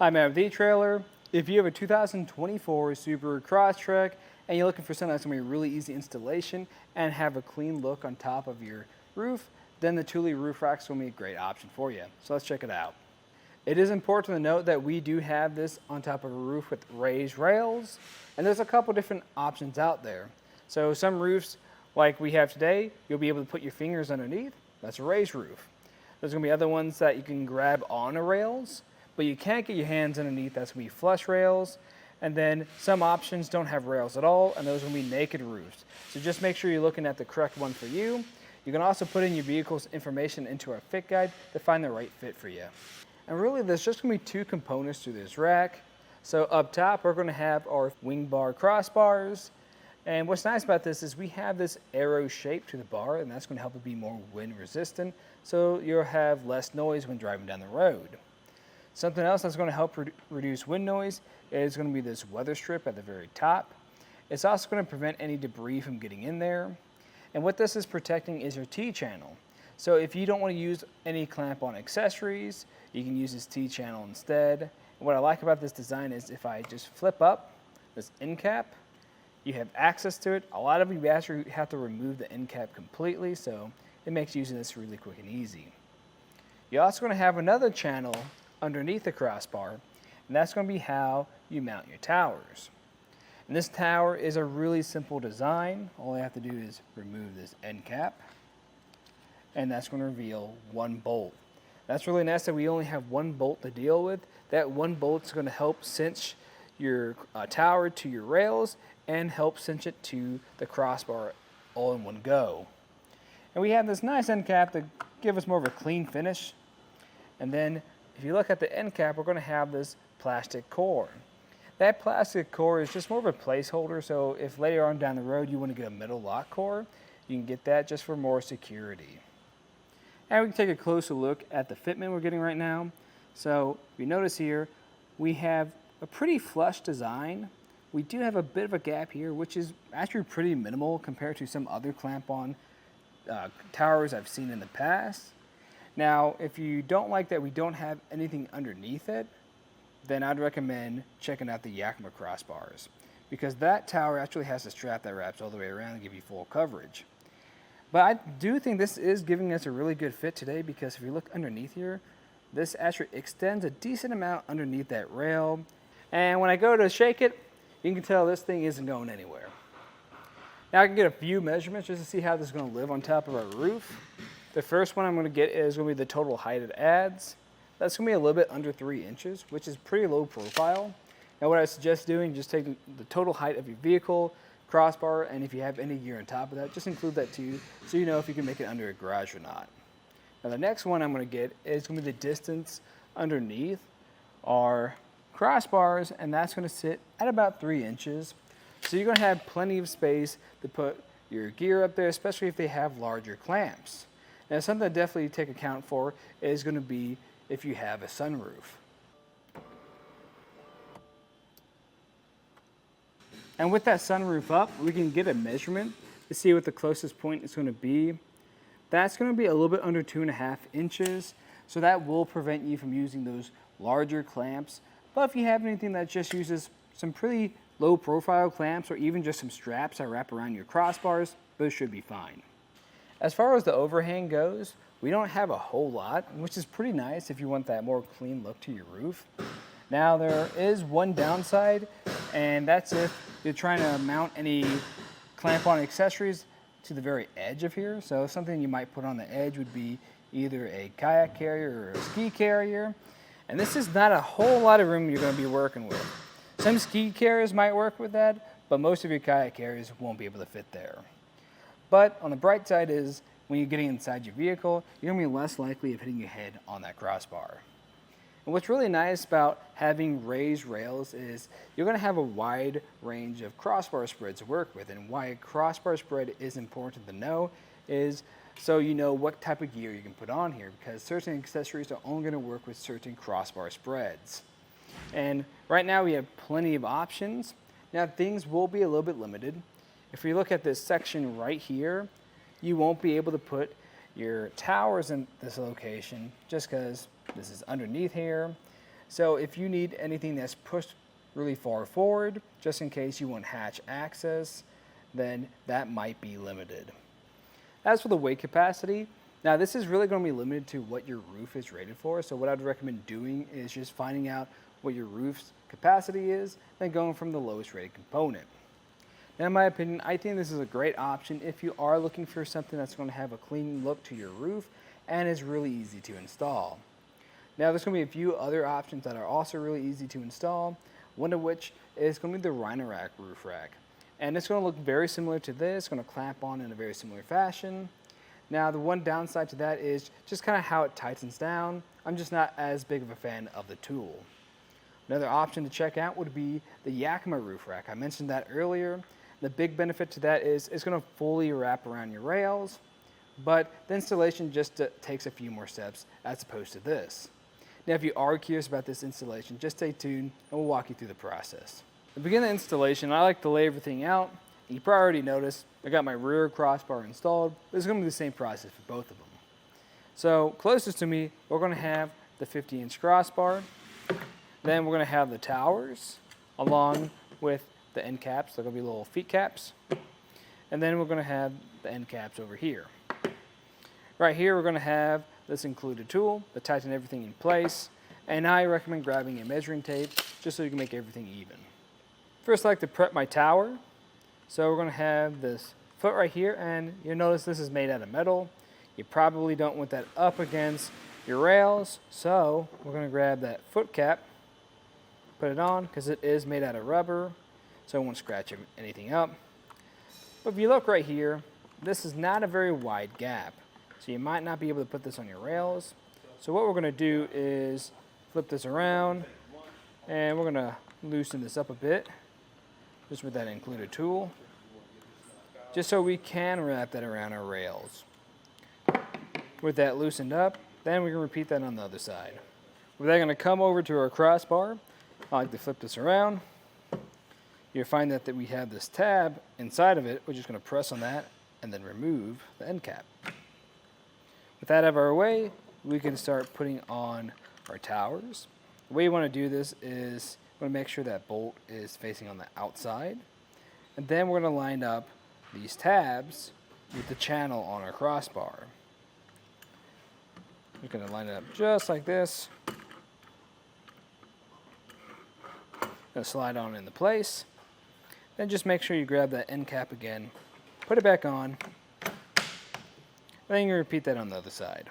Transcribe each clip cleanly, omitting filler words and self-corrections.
Hi, I'm with etrailer. If you have a 2024 Subaru Crosstrek and you're looking for something that's going to be a really easy installation and have a clean look on top of your roof, then the Thule Roof Rack is going to be a great option for you. So let's check it out. It is important to note that we do have this on top of a roof with raised rails, and there's a couple different options out there. So some roofs, like we have today, you'll be able to put your fingers underneath. That's a raised roof. There's going to be other ones that you can grab on the rails, but you can't get your hands underneath. That's going to be flush rails. And then some options don't have rails at all, and those are going to be naked roofs. So just make sure you're looking at the correct one for you. You can also put in your vehicle's information into our fit guide to find the right fit for you. And really, there's just going to be two components to this rack. So up top, we're going to have our WingBar crossbars. And what's nice about this is we have this arrow shape to the bar, and that's going to help it be more wind resistant, so you'll have less noise when driving down the road. Something else that's going to help reduce wind noise is going to be this weather strip at the very top. It's also going to prevent any debris from getting in there. And what this is protecting is your T-channel. So if you don't want to use any clamp-on accessories, you can use this T-channel instead. And what I like about this design is if I just flip up this end cap, you have access to it. A lot of you actually have to remove the end cap completely, so it makes using this really quick and easy. You're also going to have another channel underneath the crossbar, and that's going to be how you mount your towers. And this tower is a really simple design. All you have to do is remove this end cap, and that's going to reveal one bolt. That's really nice that we only have one bolt to deal with. That one bolt is going to help cinch your tower to your rails and help cinch it to the crossbar all in one go. And we have this nice end cap to give us more of a clean finish. And then if you look at the end cap, we're going to have this plastic core. That plastic core is just more of a placeholder, so if later on down the road you want to get a metal lock core, you can get that just for more security. And we can take a closer look at the fitment we're getting right now. So if you notice here, we have a pretty flush design. We do have a bit of a gap here, which is actually pretty minimal compared to some other clamp-on towers I've seen in the past. Now, if you don't like that we don't have anything underneath it, then I'd recommend checking out the Yakima crossbars, because that tower actually has a strap that wraps all the way around and give you full coverage. But I do think this is giving us a really good fit today, because if you look underneath here, this actually extends a decent amount underneath that rail. And when I go to shake it, you can tell this thing isn't going anywhere. Now I can get a few measurements just to see how this is going to live on top of our roof. The first one I'm going to get is going to be the total height it adds. That's going to be a little bit under 3 inches, which is pretty low profile. Now what I suggest doing, just take the total height of your vehicle, crossbar, and if you have any gear on top of that, just include that too, so you know if you can make it under a garage or not. Now the next one I'm going to get is going to be the distance underneath our crossbars, and that's going to sit at about 3 inches. So you're going to have plenty of space to put your gear up there, especially if they have larger clamps. Now something to definitely take account for is going to be if you have a sunroof. And with that sunroof up, we can get a measurement to see what the closest point is going to be. That's going to be a little bit under 2.5 inches, so that will prevent you from using those larger clamps. But if you have anything that just uses some pretty low profile clamps, or even just some straps that wrap around your crossbars, those should be fine. As far as the overhang goes, we don't have a whole lot, which is pretty nice if you want that more clean look to your roof. Now there is one downside, and that's if you're trying to mount any clamp-on accessories to the very edge of here. So something you might put on the edge would be either a kayak carrier or a ski carrier. And this is not a whole lot of room you're going to be working with. Some ski carriers might work with that, but most of your kayak carriers won't be able to fit there. But on the bright side is, when you're getting inside your vehicle, you're going to be less likely of hitting your head on that crossbar. And what's really nice about having raised rails is you're going to have a wide range of crossbar spreads to work with. And why a crossbar spread is important to know is so you know what type of gear you can put on here, because certain accessories are only going to work with certain crossbar spreads. And right now we have plenty of options. Now things will be a little bit limited. If we look at this section right here, you won't be able to put your towers in this location just because this is underneath here. So if you need anything that's pushed really far forward, just in case you want hatch access, then that might be limited. As for the weight capacity, now this is really going to be limited to what your roof is rated for. So what I'd recommend doing is just finding out what your roof's capacity is, then going from the lowest rated component. Now, in my opinion, I think this is a great option if you are looking for something that's going to have a clean look to your roof and is really easy to install. Now, there's going to be a few other options that are also really easy to install, one of which is going to be the Rhino-Rack roof rack. And it's going to look very similar to this, going to clamp on in a very similar fashion. Now, the one downside to that is just kind of how it tightens down. I'm just not as big of a fan of the tool. Another option to check out would be the Yakima roof rack. I mentioned that earlier. The big benefit to that is it's going to fully wrap around your rails, but the installation just takes a few more steps as opposed to this. Now, if you are curious about this installation, just stay tuned and we'll walk you through the process. To begin the installation, I like to lay everything out. You probably already noticed I got my rear crossbar installed. This is going to be the same process for both of them. So closest to me, we're going to have the 50-inch crossbar. Then we're going to have the towers along with the end caps. They're going to be little feet caps. And then we're going to have the end caps over here. Right here, we're going to have this included tool to tighten everything in place. And I recommend grabbing a measuring tape just so you can make everything even. First, I like to prep my tower. So we're going to have this foot right here, and you'll notice this is made out of metal. You probably don't want that up against your rails, so we're going to grab that foot cap, put it on, because it is made out of rubber, so it won't scratch anything up. But if you look right here, this is not a very wide gap, so you might not be able to put this on your rails. So what we're going to do is flip this around, and we're going to loosen this up a bit, just with that included tool, just so we can wrap that around our rails. With that loosened up, then we can repeat that on the other side. We're then going to come over to our crossbar. I like to flip this around. You'll find that we have this tab inside of it. We're just going to press on that and then remove the end cap. With that out of our way, we can start putting on our towers. The way you want to do this is we're going to make sure that bolt is facing on the outside. And then we're going to line up these tabs with the channel on our crossbar. We're going to line it up just like this. Going to slide on into place. Then just make sure you grab that end cap again, put it back on, and then you repeat that on the other side.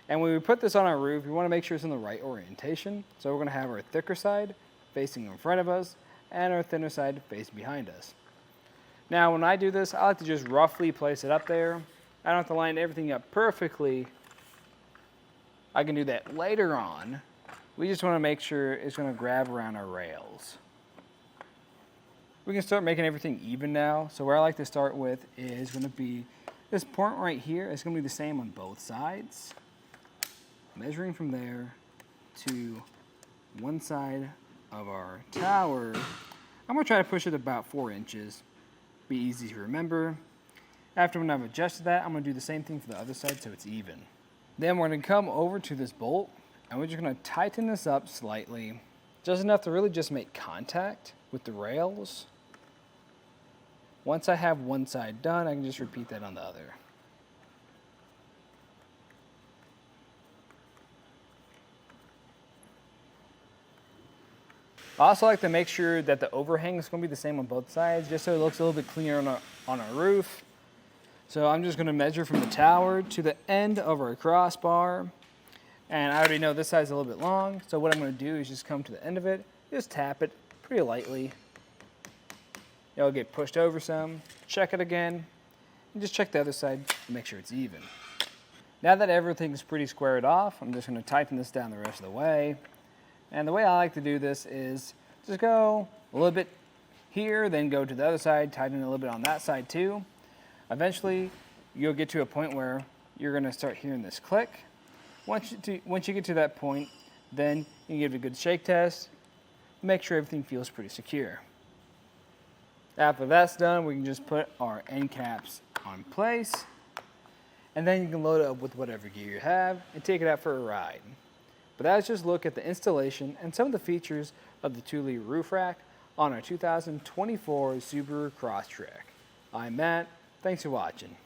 And when we put this on our roof, we want to make sure it's in the right orientation. So we're going to have our thicker side facing in front of us and our thinner side facing behind us. Now, when I do this, I like to just roughly place it up there. I don't have to line everything up perfectly. I can do that later on. We just want to make sure it's going to grab around our rails. We can start making everything even now. So where I like to start with is going to be this point right here. It's going to be the same on both sides. Measuring from there to one side of our tower. I'm going to try to push it about 4 inches. Be easy to remember. After when I've adjusted that, I'm going to do the same thing for the other side so it's even. Then we're going to come over to this bolt and we're just going to tighten this up slightly, just enough to really just make contact with the rails. Once I have one side done, I can just repeat that on the other. I also like to make sure that the overhang is going to be the same on both sides, just so it looks a little bit cleaner on our roof. So I'm just going to measure from the tower to the end of our crossbar. And I already know this side's a little bit long, so what I'm going to do is just come to the end of it, just tap it pretty lightly. It'll get pushed over some, check it again, and just check the other side to make sure it's even. Now that everything's pretty squared off, I'm just going to tighten this down the rest of the way. And the way I like to do this is just go a little bit here, then go to the other side, tighten a little bit on that side too. Eventually, you'll get to a point where you're going to start hearing this click. Once you get to that point, then you can give it a good shake test, make sure everything feels pretty secure. After that's done, we can just put our end caps on place, and then you can load it up with whatever gear you have and take it out for a ride. But that was just a look at the installation and some of the features of the Thule Roof Rack on our 2024 Subaru Crosstrek. I'm Matt. Thanks for watching.